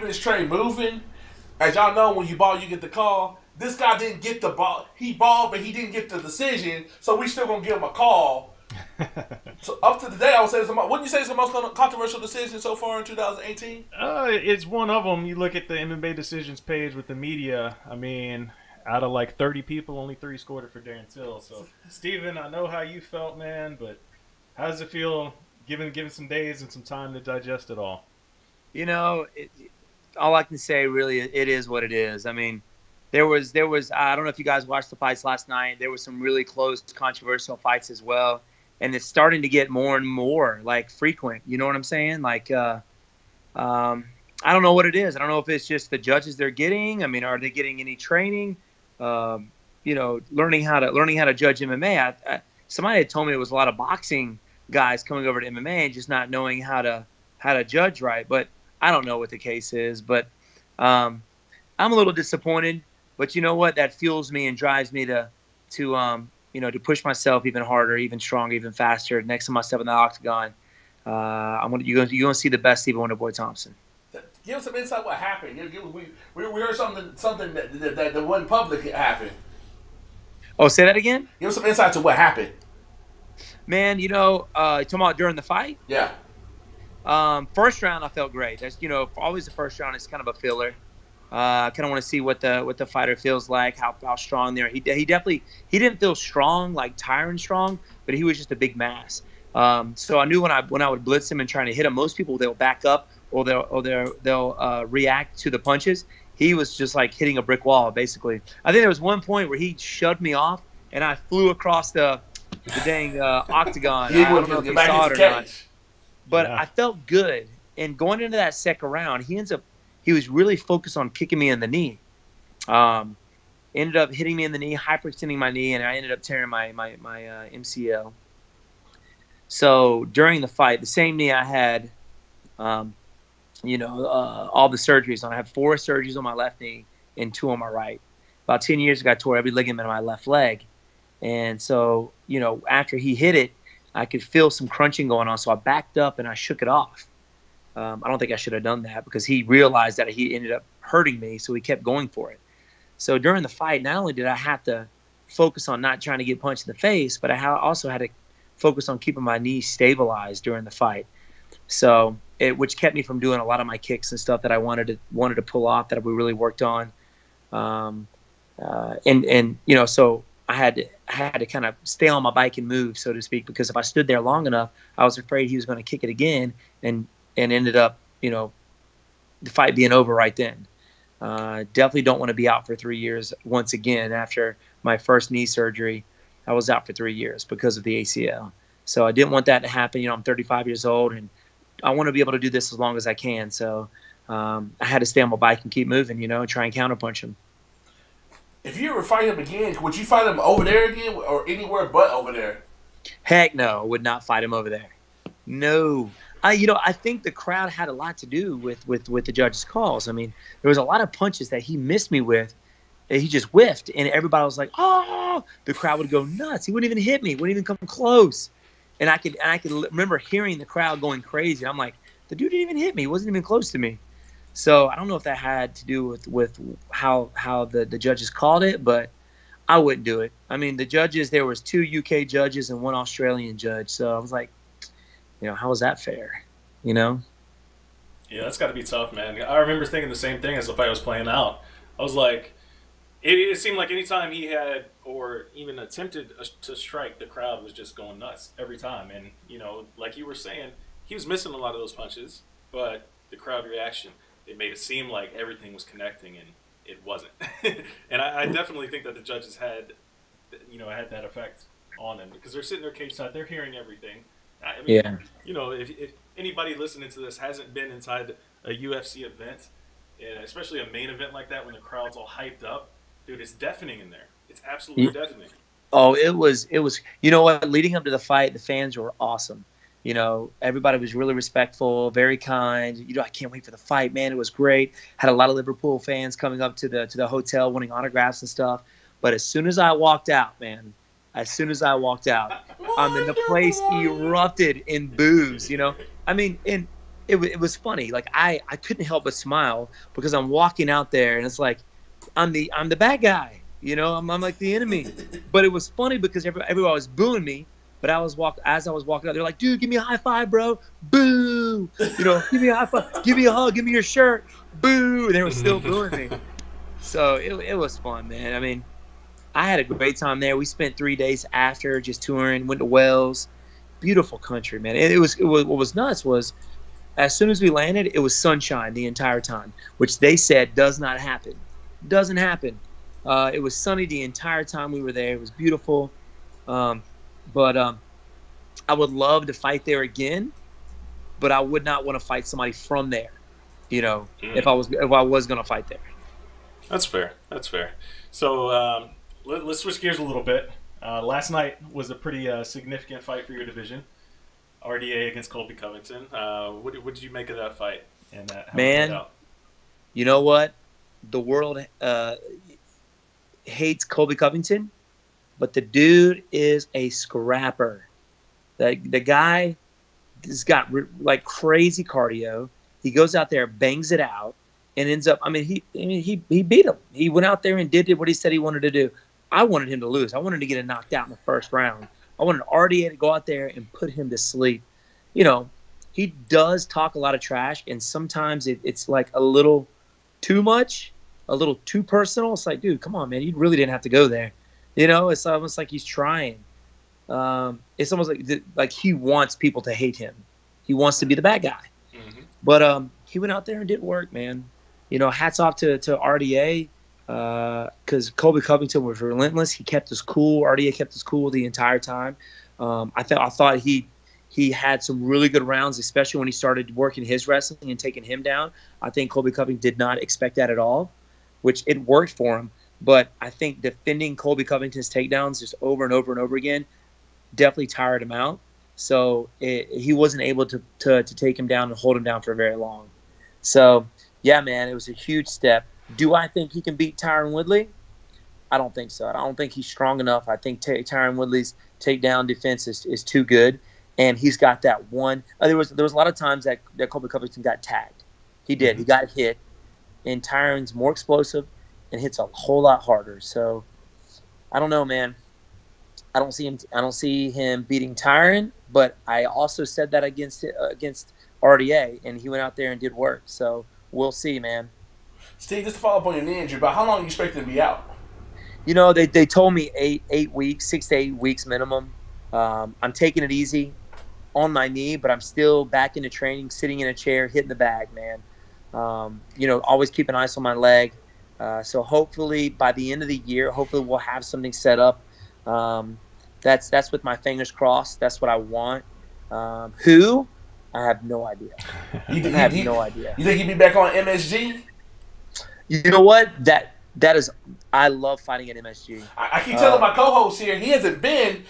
keeping this train moving. As y'all know, when you ball, you get the call. This guy didn't get the ball. He balled, but he didn't get the decision. So we still gonna give him a call. So up to the day, I would say wouldn't you say it's the most controversial decision so far in 2018? It's one of them. You look at the MMA decisions page with the media. I mean, out of like 30 people, only 3 scored it for Darren Till. So, Steven, I know how you felt, man, but how does it feel given some days and some time to digest it all? You know, all I can say really, it is what it is. I mean, there was. I don't know if you guys watched the fights last night. There was some really close, controversial fights as well, and it's starting to get more and more like frequent. You know what I'm saying? Like, I don't know what it is. I don't know if it's just the judges they're getting. I mean, are they getting any training? You know, learning how to judge MMA. Somebody had told me it was a lot of boxing guys coming over to MMA and just not knowing how to judge right. But I don't know what the case is. But I'm a little disappointed. But you know what? That fuels me and drives me to push myself even harder, even stronger, even faster. Next time I step in the octagon, you're gonna see the best Stephen Wonderboy Thompson. Give us some insight what happened. We heard something that wasn't public happened. Oh, say that again? Give us some insight to what happened. Man, you talking about during the fight? Yeah. First round I felt great. That's always the first round is kind of a filler. I kind of want to see what the fighter feels like, how strong they are. He didn't feel strong, like tiring strong, but he was just a big mass. So I knew when I would blitz him and trying to hit him, most people they'll back up or they'll react to the punches. He was just like hitting a brick wall, basically. I think there was one point where he shoved me off and I flew across the dang octagon. I don't know if you saw it or not, but yeah. I felt good. And going into that second round, he was really focused on kicking me in the knee. Ended up hitting me in the knee, hyperextending my knee, and I ended up tearing my MCL. So during the fight, the same knee I had, all the surgeries on. I had 4 surgeries on my left knee and 2 on my right. About 10 years ago, I tore every ligament in my left leg. And so, after he hit it, I could feel some crunching going on. So I backed up and I shook it off. I don't think I should have done that because he realized that he ended up hurting me, so he kept going for it. So during the fight, not only did I have to focus on not trying to get punched in the face, but I also had to focus on keeping my knee stabilized during the fight. So which kept me from doing a lot of my kicks and stuff that I wanted to pull off that we really worked on. So I had to kind of stay on my bike and move, so to speak, because if I stood there long enough, I was afraid he was going to kick it again and ended up, the fight being over right then. Definitely don't want to be out for 3 years once again. After my first knee surgery, I was out for 3 years because of the ACL. So I didn't want that to happen. I'm 35 years old, and I want to be able to do this as long as I can. So I had to stay on my bike and keep moving, and try and counterpunch him. If you ever fight him again, would you fight him over there again or anywhere but over there? Heck no, I would not fight him over there. No. I think the crowd had a lot to do with the judges' calls. I mean, there was a lot of punches that he missed me with that he just whiffed, and everybody was like, "Oh!" The crowd would go nuts. He wouldn't even hit me. Wouldn't even come close. And I could remember hearing the crowd going crazy. I'm like, the dude didn't even hit me. He wasn't even close to me. So I don't know if that had to do with how the judges called it, but I wouldn't do it. I mean, the judges, there was 2 UK judges and 1 Australian judge. So I was like, how is that fair? Yeah, that's got to be tough, man. I remember thinking the same thing as the fight was playing out. I was like, it seemed like anytime he had or even attempted to strike, the crowd was just going nuts every time. And, like you were saying, he was missing a lot of those punches, but the crowd reaction, it made it seem like everything was connecting, and it wasn't. And I definitely think that the judges had that effect on them because they're sitting there cage side, they're hearing everything. I mean, if anybody listening to this hasn't been inside a UFC event, and especially a main event like that when the crowd's all hyped up, dude, it's deafening in there. It's absolutely deafening. Oh, it was. You know what? Leading up to the fight, the fans were awesome. Everybody was really respectful, very kind. I can't wait for the fight, man. It was great. Had a lot of Liverpool fans coming up to the hotel wanting autographs and stuff. But as soon as I walked out, man, the place erupted in boos. I mean, and it was funny. Like I couldn't help but smile because I'm walking out there and it's like I'm the bad guy. You know, I'm like the enemy. But it was funny because everyone was booing me. But as I was walking out, they're like, dude, give me a high five, bro. Boo. You know, give me a high five. Give me a hug. Give me your shirt. Boo. And they were still booing me. So it was fun, man. I mean, I had a great time there. We spent 3 days after just touring, went to Wales. Beautiful country, man. What was nuts was as soon as we landed, it was sunshine the entire time, which they said does not happen. Doesn't happen. It was sunny the entire time we were there. It was beautiful. But I would love to fight there again, but I would not want to fight somebody from there, you know, if I was going to fight there. That's fair. So let's switch gears a little bit. Last night was a pretty significant fight for your division, RDA against Colby Covington. What did you make of that fight? And how it played out? You know what? The world hates Colby Covington, but the dude is a scrapper. The guy has got like crazy cardio. He goes out there, bangs it out, and ends up. He beat him. He went out there and did what he said he wanted to do. I wanted him to lose. I wanted to get him knocked out in the first round. I wanted RDA to go out there and put him to sleep. You know, he does talk a lot of trash, and sometimes it's like a little too much, a little too personal. It's like, dude, come on, man. You really didn't have to go there. You know, it's almost like he's trying. It's almost like he wants people to hate him. He wants to be the bad guy. Mm-hmm. But he went out there and did work, man. You know, hats off to RDA because Colby Covington was relentless. He kept us cool. RDA kept us cool the entire time. I thought he had some really good rounds, especially when he started working his wrestling and taking him down. I think Colby Covington did not expect that at all, which it worked for him. But I think defending Colby Covington's takedowns just over and over and over again definitely tired him out. So he wasn't able to take him down and hold him down for very long. So, yeah, man, it was a huge step. Do I think he can beat Tyron Woodley? I don't think so. I don't think he's strong enough. I think Tyron Woodley's takedown defense is too good. And he's got that one. There was a lot of times that Colby Covington got tagged. He did. He got hit. And Tyron's more explosive and hits a whole lot harder. So I don't know, man. I don't see him beating Tyron, but I also said that against RDA, and he went out there and did work. So we'll see, man. Steve, just to follow up on your knee injury, but how long are you expecting to be out? You know, they told me 8 weeks, 6 to 8 weeks minimum. I'm taking it easy on my knee, but I'm still back into training, sitting in a chair, hitting the bag, man. You know, always keeping ice on my leg. So hopefully by the end of the year, hopefully we'll have something set up. That's with my fingers crossed. That's what I want. Who? I have no idea. No idea. You think he'd be back on MSG? You know what? That is. I love fighting at MSG. I keep telling my co-host here he hasn't been.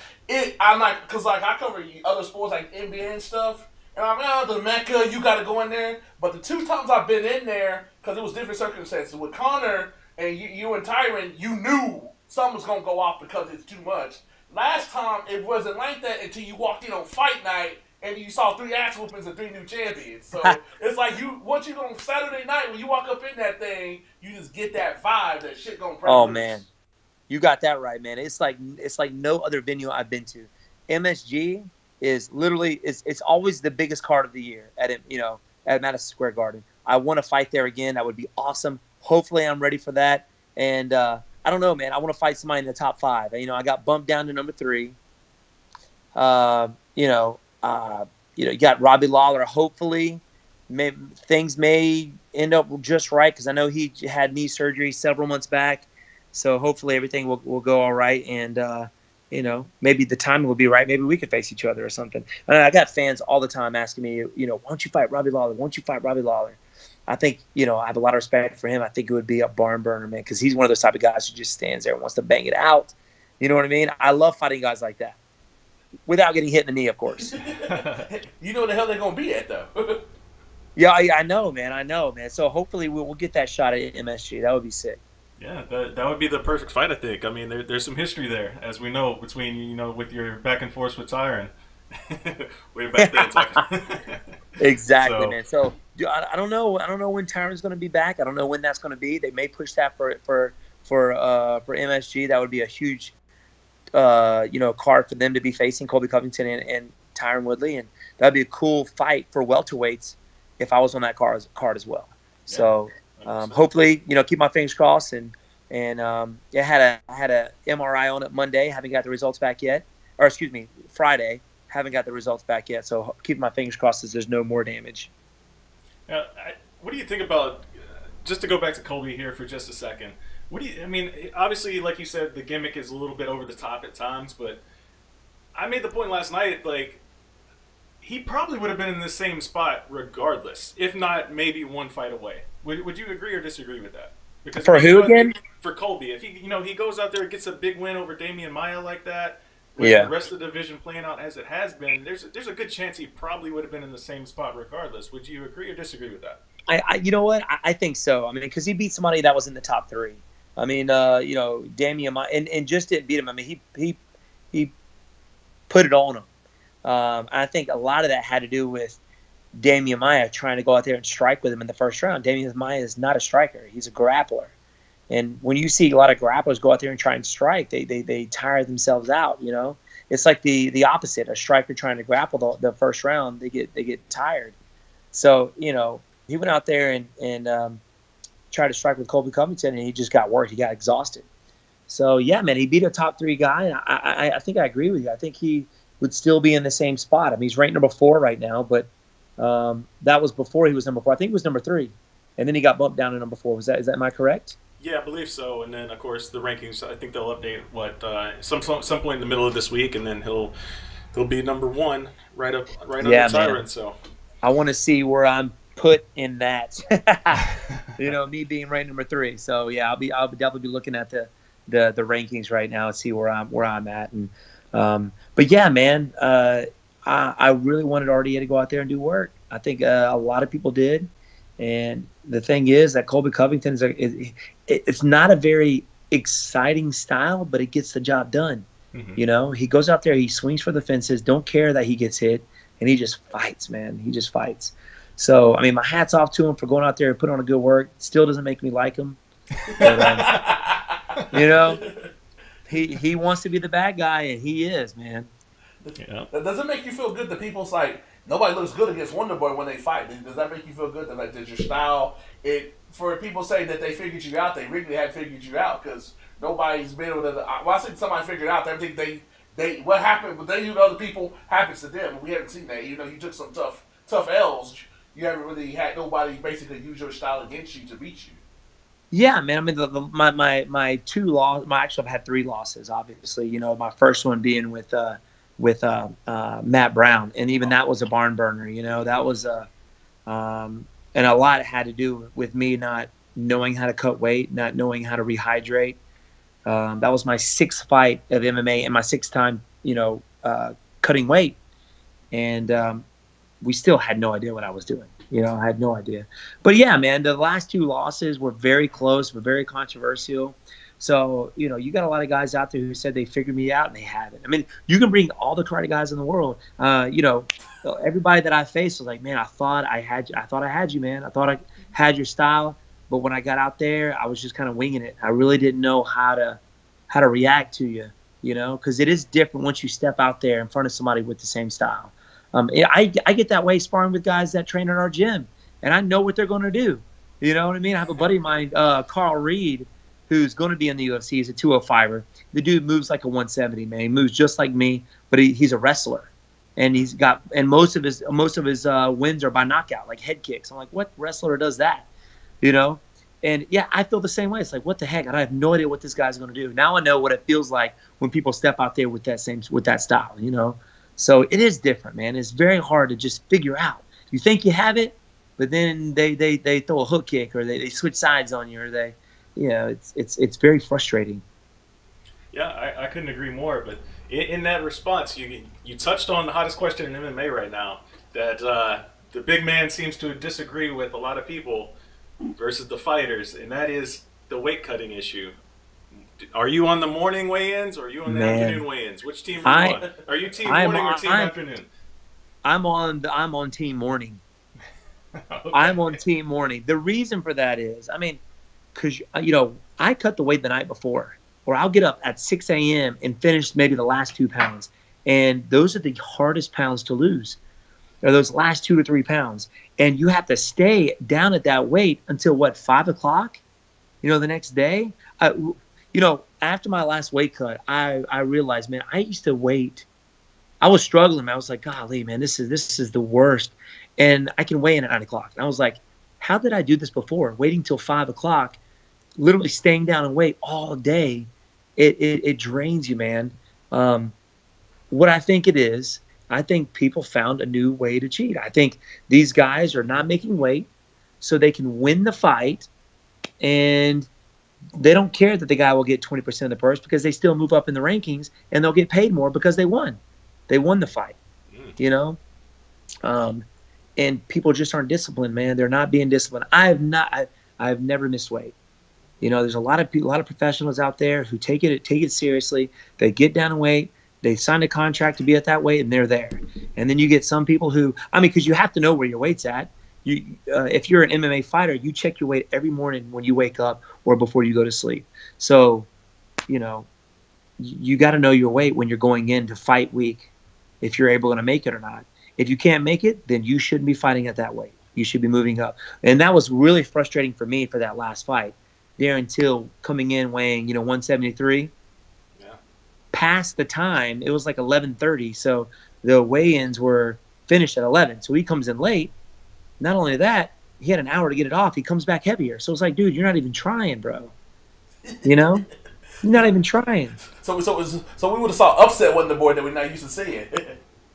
I'm like, cause like I cover other sports like NBA and stuff, and I'm like, the Mecca, you got to go in there. But the 2 times I've been in there, cause it was different circumstances with Connor and you and Tyron, you knew something was gonna go off because it's too much. Last time it wasn't like that until you walked in on fight night and you saw 3 ass whoopings and 3 new champions. So it's like once you go Saturday night when you walk up in that thing, you just get that vibe that shit gonna break. Oh man, you got that right, man. It's like no other venue I've been to. MSG is literally it's always the biggest card of the year at Madison Square Garden. I want to fight there again. That would be awesome. Hopefully I'm ready for that. And I don't know, man. I want to fight somebody in the top 5. You know, I got bumped down to number 3. You got Robbie Lawler. Hopefully, things may end up just right because I know he had knee surgery several months back. So hopefully everything will go all right, and maybe the timing will be right. Maybe we could face each other or something. I got fans all the time asking me, why don't you fight Robbie Lawler? Why don't you fight Robbie Lawler? I think, I have a lot of respect for him. I think it would be a barn burner, man, because he's one of those type of guys who just stands there and wants to bang it out. You know what I mean? I love fighting guys like that. Without getting hit in the knee, of course. You know the hell they're going to be at, though. Yeah, I know, man. So hopefully we'll get that shot at MSG. That would be sick. Yeah, that would be the perfect fight, I think. I mean, there's some history there, as we know, between, with your back and forth with Tyron. Way back then. Exactly, So, man. So I don't know. I don't know when Tyron's going to be back. I don't know when that's going to be. They may push that for MSG. That would be a huge card for them to be facing Colby Covington and Tyron Woodley, and that'd be a cool fight for welterweights if I was on that card as well. Yeah, so hopefully, keep my fingers crossed. I had a MRI on it Monday. Haven't got the results back yet, or excuse me, Friday. Haven't got the results back yet. So keep my fingers crossed as there's no more damage. What do you think about? Just to go back to Colby here for just a second. Obviously, like you said, the gimmick is a little bit over the top at times, but I made the point last night, like, he probably would have been in the same spot regardless, if not maybe one fight away. Would you agree or disagree with that? Because for who again? For Colby. If he goes out there and gets a big win over Damian Maia like that, with the rest of the division playing out as it has been, there's a good chance he probably would have been in the same spot regardless. Would you agree or disagree with that? You know what? I think so. I mean, because he beat somebody that was in the top 3. I mean, Damian Maia, and just didn't beat him. I mean, he put it on him. I think a lot of that had to do with Damian Maia trying to go out there and strike with him in the first round. Damian Maia is not a striker; he's a grappler. And when you see a lot of grapplers go out there and try and strike, they tire themselves out. It's like the opposite. A striker trying to grapple the first round, they get tired. So he went out there and tried to strike with Colby Covington, and he just got worked. He got exhausted. So yeah, man, he beat a top 3 guy, and I think I agree with you. I think he would still be in the same spot. I mean, he's ranked number 4 right now, but that was before he was number 4. I think he was number 3, and then he got bumped down to number 4. Is that am I correct? Yeah, I believe so. And then of course the rankings. I think they'll update some point in the middle of this week, and then he'll be number 1 right under Tyron. So I want to see where I'm put in that. Me being ranked number 3. So yeah, I'll definitely be looking at the rankings right now and see where I'm at. And but yeah, man, I really wanted RDA to go out there and do work. I think a lot of people did. And the thing is that Colby Covington it's not a very exciting style, but it gets the job done. Mm-hmm. He goes out there, he swings for the fences, don't care that he gets hit, and he just fights, man. He just fights. So, I mean, my hat's off to him for going out there and putting on a good work. Still doesn't make me like him. But, he wants to be the bad guy, and he is, man. Yeah. Does it make you feel good that people's like, nobody looks good against Wonder Boy when they fight? Does that make you feel good that your style, for people say that they figured you out, they really had figured you out because nobody's been able to. I think somebody figured out everything they what happened, but they knew to other people happens to them. We haven't seen that. You took some tough L's. You haven't really had nobody basically use your style against you to beat you. Yeah, man. I mean, my 2 losses. Actually, I've had 3 losses. Obviously, my first one being with Matt Brown, and even that was a barn burner. That was and a lot had to do with me not knowing how to cut weight, not knowing how to rehydrate. That was my 6th fight of MMA and my 6th time, cutting weight, and we still had no idea what I was doing. I had no idea. But yeah, man, the last 2 losses were very close, were very controversial. So, you got a lot of guys out there who said they figured me out, and they haven't. I mean, you can bring all the karate guys in the world. Everybody that I faced was like, man, I thought I had you, man. I thought I had your style. But when I got out there, I was just kind of winging it. I really didn't know how to react to you, because it is different once you step out there in front of somebody with the same style. I get that way sparring with guys that train at our gym, and I know what they're going to do. You know what I mean? I have a buddy of mine, Carl Reed, who's going to be in the UFC. He's a 205er. The dude moves like a 170, man. He moves just like me, but he's a wrestler, and most of his wins are by knockout, like head kicks. I'm like, what wrestler does that? And yeah, I feel the same way. It's like, what the heck? I have no idea what this guy's going to do. Now I know what it feels like when people step out there with that style. So it is different, man. It's very hard to just figure out. You think you have it, but then they throw a hook kick, or they switch sides on you, or it's very frustrating. Yeah, I couldn't agree more. But in that response, you touched on the hottest question in MMA right now, that the big man seems to disagree with a lot of people versus the fighters, and that is the weight cutting issue. Are you on the morning weigh-ins, or are you on the afternoon weigh-ins? Which team are you on? Are you team morning or team afternoon? I'm on team morning. Okay. I'm on team morning. The reason for that is, I mean, because I cut the weight the night before, or I'll get up at 6 a.m. and finish maybe the last 2 pounds, and those are the hardest pounds to lose, or those last 2 to 3 pounds, and you have to stay down at that weight until what, 5 o'clock, the next day. After my last weight cut, I realized, man, I used to wait. I was struggling, man. I was like, golly, man, this is the worst, and I can weigh in at 9 o'clock. And I was like, how did I do this before? Waiting till 5 o'clock, literally staying down and wait all day. It drains you, man. What I think it is, I think people found a new way to cheat. I think these guys are not making weight so they can win the fight, and they don't care that the guy will get 20% of the purse because they still move up in the rankings, and they'll get paid more because they won. They won the fight, and people just aren't disciplined, man. They're not being disciplined. I've never missed weight. There's a lot of people, a lot of professionals out there who take it seriously. They get down and weight. They sign a contract to be at that weight, and they're there. And then you get some people who, because you have to know where your weight's at. If you're an MMA fighter, you check your weight every morning when you wake up or before you go to sleep. So, you got to know your weight when you're going into fight week, if you're able to make it or not. If you can't make it, then you shouldn't be fighting at that weight. You should be moving up. And that was really frustrating for me for that last fight. Darren Till coming in weighing, 173. Yeah. Past the time, it was like 11:30. So the weigh-ins were finished at 11. So he comes in late. Not only that, he had an hour to get it off. He comes back heavier. So it's like, dude, you're not even trying, bro. You're not even trying. So we would have saw upset wasn't the boy that we're not used to seeing.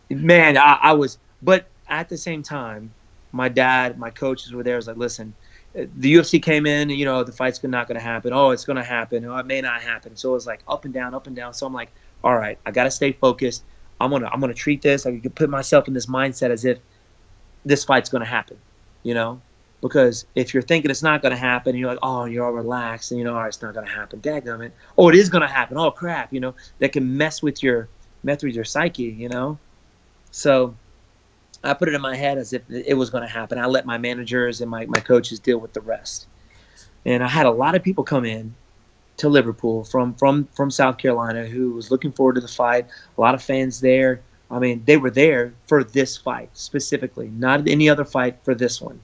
Man, I was, but at the same time, my dad, my coaches were there. I was like, listen, the UFC came in, the fight's not going to happen. Oh, it's going to happen. Oh, it may not happen. So it was like up and down, up and down. So I'm like, all right, I got to stay focused. I'm gonna treat this. I can put myself in this mindset as if this fight's going to happen, because if you're thinking it's not going to happen, you're like, oh, you're all relaxed, and all right, it's not going to happen. Dadgummit. Oh, it is going to happen. Oh, crap. That can mess with your psyche. So I put it in my head as if it was going to happen. I let my managers and my coaches deal with the rest. And I had a lot of people come in to Liverpool from South Carolina who was looking forward to the fight. A lot of fans there. They were there for this fight specifically, not any other fight, for this one.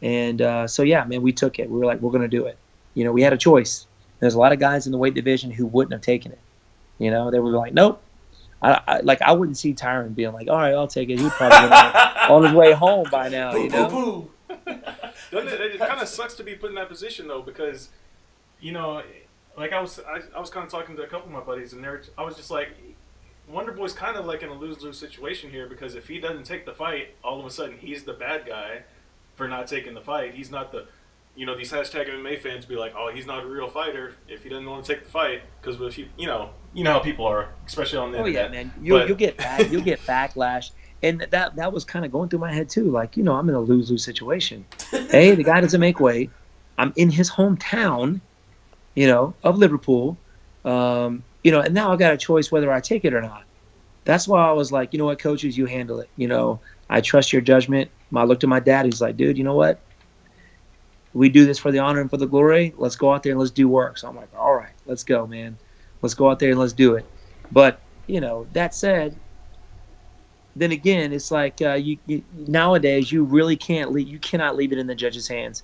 And so, yeah, man, we took it. We were like, we're going to do it. We had a choice. There's a lot of guys in the weight division who wouldn't have taken it. They were like, nope. I wouldn't see Tyron being like, all right, I'll take it. He'd probably be on his way home by now, It kind of sucks to be put in that position, though, because, like I was kind of talking to a couple of my buddies, and I was just like, Wonder Boy's kind of like in a lose-lose situation here, because if he doesn't take the fight, all of a sudden he's the bad guy for not taking the fight. He's not the, these hashtag MMA fans be like, oh, he's not a real fighter if he doesn't want to take the fight, because if you know how people are, especially on the internet. Oh yeah, man, you'll get backlash, and that was kind of going through my head too. Like, I'm in a lose-lose situation. Hey, the guy doesn't make weight. I'm in his hometown, of Liverpool. And now I got a choice whether I take it or not. That's why I was like, what, coaches, you handle it. I trust your judgment. I looked at my dad. He's like, dude, you know what? We do this for the honor and for the glory. Let's go out there and let's do work. So I'm like, all right, let's go, man. Let's go out there and let's do it. But, that said, then again, it's like nowadays you really cannot leave it in the judge's hands.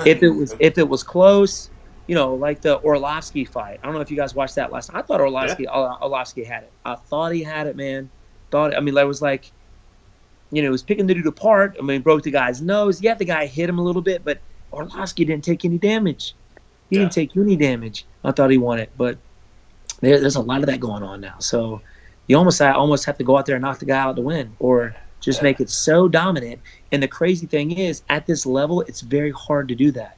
If it was close, like the Orlovsky fight. I don't know if you guys watched that last night. I thought Orlovsky had it. I thought he had it, man. That was like, he was picking the dude apart. Broke the guy's nose. Yeah, the guy hit him a little bit, but Orlovsky didn't take any damage. He didn't take any damage. I thought he won it, but there's a lot of that going on now. So you almost have to go out there and knock the guy out to win, or just make it so dominant. And the crazy thing is, at this level, it's very hard to do that,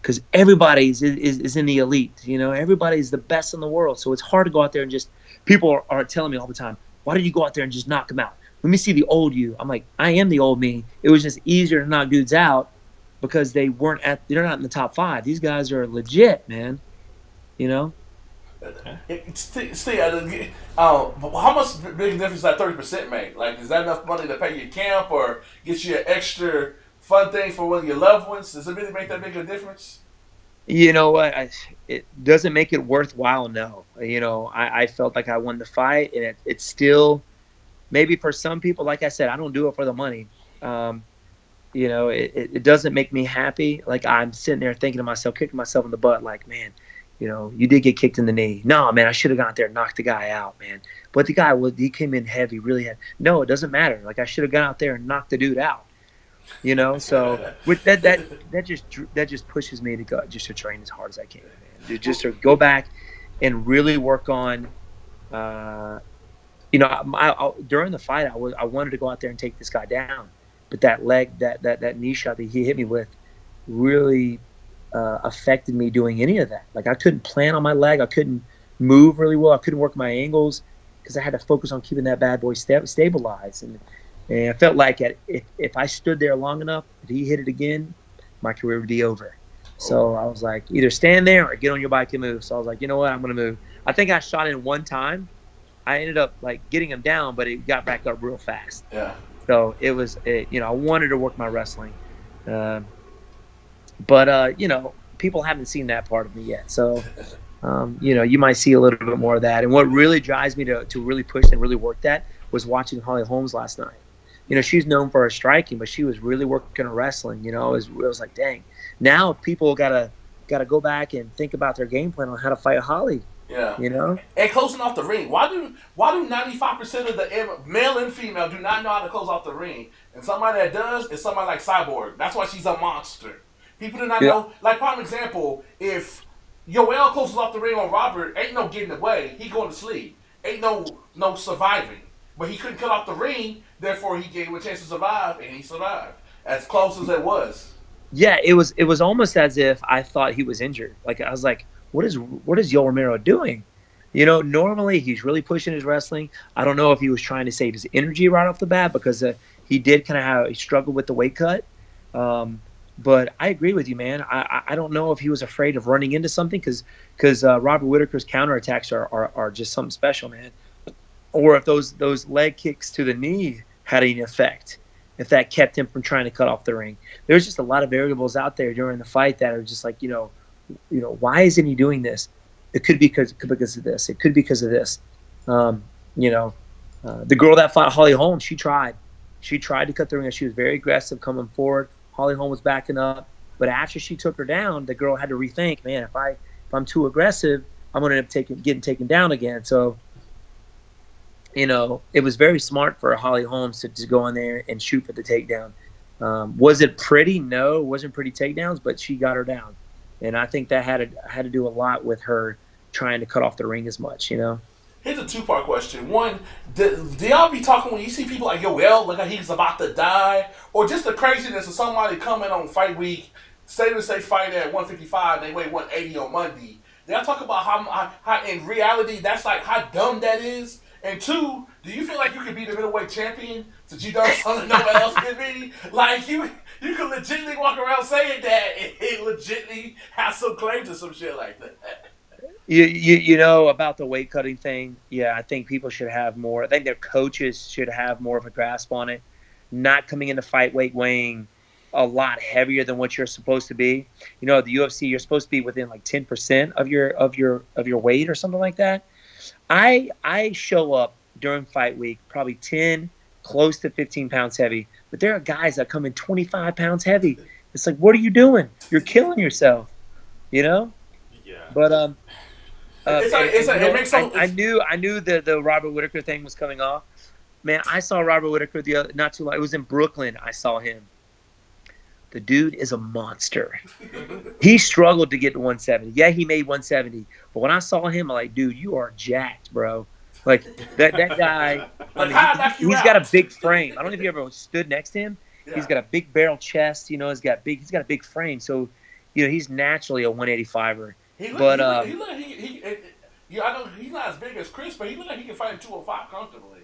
because everybody is in the elite. Everybody's the best in the world. So it's hard to go out there and just, people are telling me all the time, why don't you go out there and just knock them out? Let me see the old you. I'm like, I am the old me. It was just easier to knock dudes out because they're not in the top 5. These guys are legit, man. How much big difference that 30% make? Like, is that enough money to pay your camp or get you an extra fun thing for one of your loved ones? Does it really make that big a difference? You know what? It doesn't make it worthwhile. No. I felt like I won the fight, and it's still maybe for some people, like I said, I don't do it for the money. It doesn't make me happy. Like I'm sitting there thinking to myself, kicking myself in the butt, like, man, you did get kicked in the knee. No, man, I should have gone out there and knocked the guy out, man. But the guy he came in heavy, really heavy. No, it doesn't matter. Like I should have gone out there and knocked the dude out. So with that just pushes me to go just to train as hard as I can, man. Just to go back and really work on. During the fight, I wanted to go out there and take this guy down, but that leg, that knee shot that he hit me with, really affected me doing any of that. Like I couldn't plan on my leg, I couldn't move really well, I couldn't work my angles because I had to focus on keeping that bad boy stabilized. And I felt like if I stood there long enough, if he hit it again, my career would be over. So I was like, either stand there or get on your bike and move. So I was like, you know what, I'm gonna move. I think I shot in one time. I ended up like getting him down, but it got back up real fast. Yeah. So I wanted to work my wrestling, but people haven't seen that part of me yet. So, you might see a little bit more of that. And what really drives me to really push and really work that was watching Holly Holmes last night. She's known for her striking, but she was really working her wrestling. It was like, dang. Now people gotta go back and think about their game plan on how to fight Holly. Yeah. And closing off the ring. Why do 95% of the male and female do not know how to close off the ring? And somebody that does is somebody like Cyborg. That's why she's a monster. People do not know. Like, prime example, if Yoel closes off the ring on Robert, ain't no getting away. He going to sleep. Ain't no surviving. But he couldn't cut off the ring, therefore he gave him a chance to survive, and he survived. As close as it was. Yeah, it was almost as if I thought he was injured. Like I was like, what is Yoel Romero doing? Normally he's really pushing his wrestling. I don't know if he was trying to save his energy right off the bat because he did kind of have he struggled with the weight cut. But I agree with you, man. I don't know if he was afraid of running into something because Robert Whittaker's counterattacks are just something special, man. Or if those leg kicks to the knee had any effect, if that kept him from trying to cut off the ring. There's just a lot of variables out there during the fight that are just like, why isn't he doing this? It could be because of this. It could be because of this. The girl that fought Holly Holmes, she tried to cut the ring. She was very aggressive coming forward. Holly Holm was backing up, but after she took her down, the girl had to rethink. Man, if I'm too aggressive, I'm going to end up getting taken down again. So, it was very smart for Holly Holmes to just go in there and shoot for the takedown. Was it pretty? No, it wasn't pretty takedowns, but she got her down. And I think that had to do a lot with her trying to cut off the ring as much, Here's a two-part question. One, do y'all be talking when you see people like Yoel, look like he's about to die? Or just the craziness of somebody coming on fight week, say fight at 155, they weigh 180 on Monday. Do y'all talk about how in reality that's like how dumb that is? And two, do you feel like you could be the middleweight champion since you done something no one else can be? Like you could legitimately walk around saying that and legitimately have some claim to some shit like that. About the weight cutting thing. Yeah, I think people should have more. I think their coaches should have more of a grasp on it. Not coming into fight weight weighing a lot heavier than what you're supposed to be. The UFC, you're supposed to be within like 10% of your weight or something like that. I show up during fight week probably 10, close to 15 pounds heavy, but there are guys that come in 25 pounds heavy. It's like, what are you doing? You're killing yourself, Yeah. But it makes sense. I knew the Robert Whittaker thing was coming off. Man, I saw Robert Whittaker not too long. It was in Brooklyn. I saw him. The dude is a monster. He struggled to get to 170. Yeah, he made 170. But when I saw him, I'm like, dude, you are jacked, bro. Like that guy. He's got a big frame. I don't know if you ever stood next to him. Yeah. He's got a big barrel chest. He's got a big frame. So, he's naturally a 185er. I know he's not as big as Chris, but he looks like he can fight at 205 comfortably.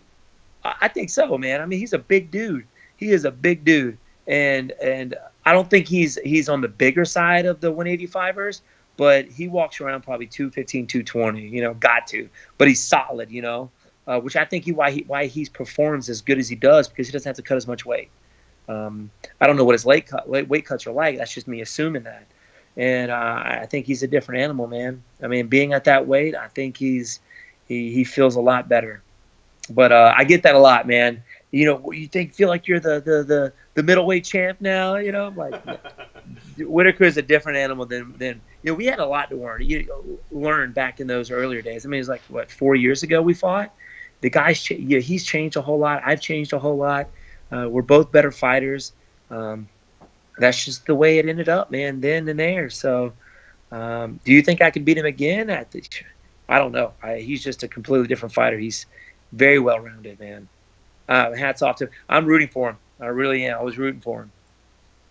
I think so, man. I mean, he's a big dude. He is a big dude. And I don't think he's on the bigger side of the 185ers, but he walks around probably 215, 220, got to. But he's solid, which I think why he performs as good as he does because he doesn't have to cut as much weight. I don't know what his weight cuts are like. That's just me assuming that. And I think he's a different animal, man. I mean, being at that weight, I think he feels a lot better. But I get that a lot, man. You know, you feel like you're the middleweight champ now. You know, like Whitaker is a different animal than we had a lot to learn back in those earlier days. I mean, it's like 4 years ago we fought. The guy's he's changed a whole lot. I've changed a whole lot. We're both better fighters. That's just the way it ended up, man. Then and there. So, do you think I could beat him again? I don't know. He's just a completely different fighter. He's very well rounded, man. Hats off to him. I'm rooting for him. I really am. I was rooting for him.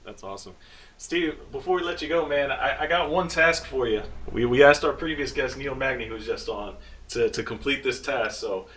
That's awesome. Steve, before we let you go, man, I got one task for you. We asked our previous guest, Neil Magny, who was just on, to complete this task. So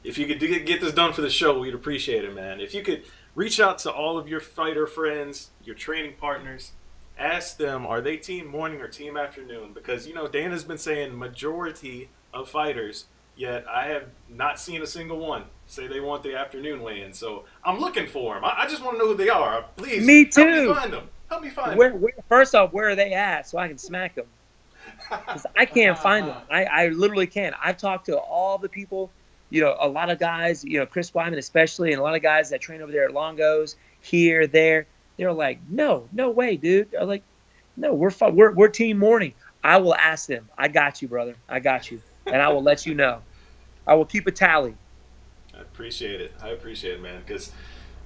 if you could get this done for the show, we'd appreciate it, man. If you could reach out to all of your fighter friends, your training partners, ask them, are they team morning or team afternoon? Because, Dana's been saying majority of fighters, yet I have not seen a single one say they want the afternoon weigh-in. So I'm looking for them. I just want to know who they are. Please, me too. Help me find them. Help me find them. First off, where are they at so I can smack them? Because I can't find them. I literally can't. I've talked to all the people, a lot of guys, Chris Wyman especially, and a lot of guys that train over there at Longo's, here, there. They're like, no way, dude. I'm like, no, we're team morning. I will ask them. I got you, brother. I got you. And I will let you know. I will keep a tally. I appreciate it, man, because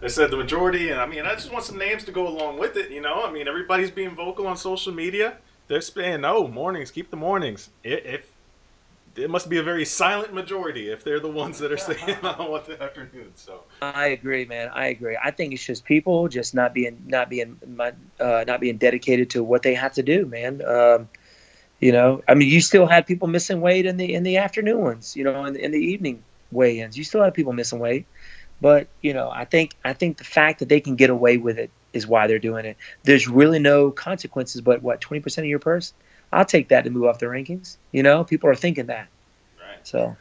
I said the majority, and I just want some names to go along with it, everybody's being vocal on social media. They're saying, no, mornings, keep the mornings. It must be a very silent majority if they're the ones that are saying I don't want the afternoon. So I agree, man. I agree. I think it's just people just not being dedicated to what they have to do, man. You still had people missing weight in the afternoon ones, in the evening weigh-ins. You still have people missing weight, but I think the fact that they can get away with it is why they're doing it. There's really no consequences, but 20% of your purse? I'll take that to move up the rankings. People are thinking that. Right. So.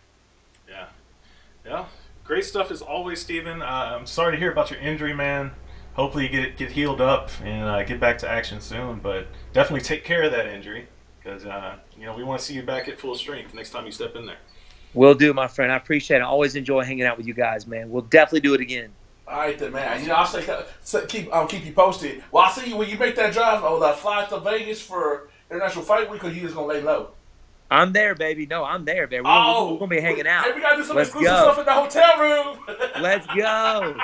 Yeah. Great stuff as always, Steven. I'm sorry to hear about your injury, man. Hopefully you get healed up and get back to action soon. But definitely take care of that injury because we want to see you back at full strength next time you step in there. Will do, my friend. I appreciate it. I always enjoy hanging out with you guys, man. We'll definitely do it again. All right, then, man. I'll keep you posted. Well, I'll see you when you make that drive or that flight to Vegas for International Fight Week, or you just gonna lay low? I'm there, baby. No, I'm there, baby. We're gonna be hanging out. Hey, we gotta do some exclusive stuff in the hotel room. Let's go.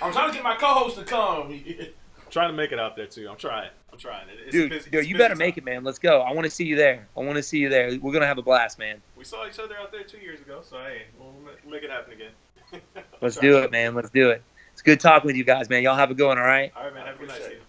I'm trying to get my co-host to come. I'm trying to make it out there too. I'm trying. Dude, you better make it, man. Let's go. I want to see you there. We're gonna have a blast, man. We saw each other out there 2 years ago, so hey, we'll make it happen again. Let's do it, man. Let's do it. It's good talking with you guys, man. Y'all have a good one, all right? All right, man. Have a good night, Steve.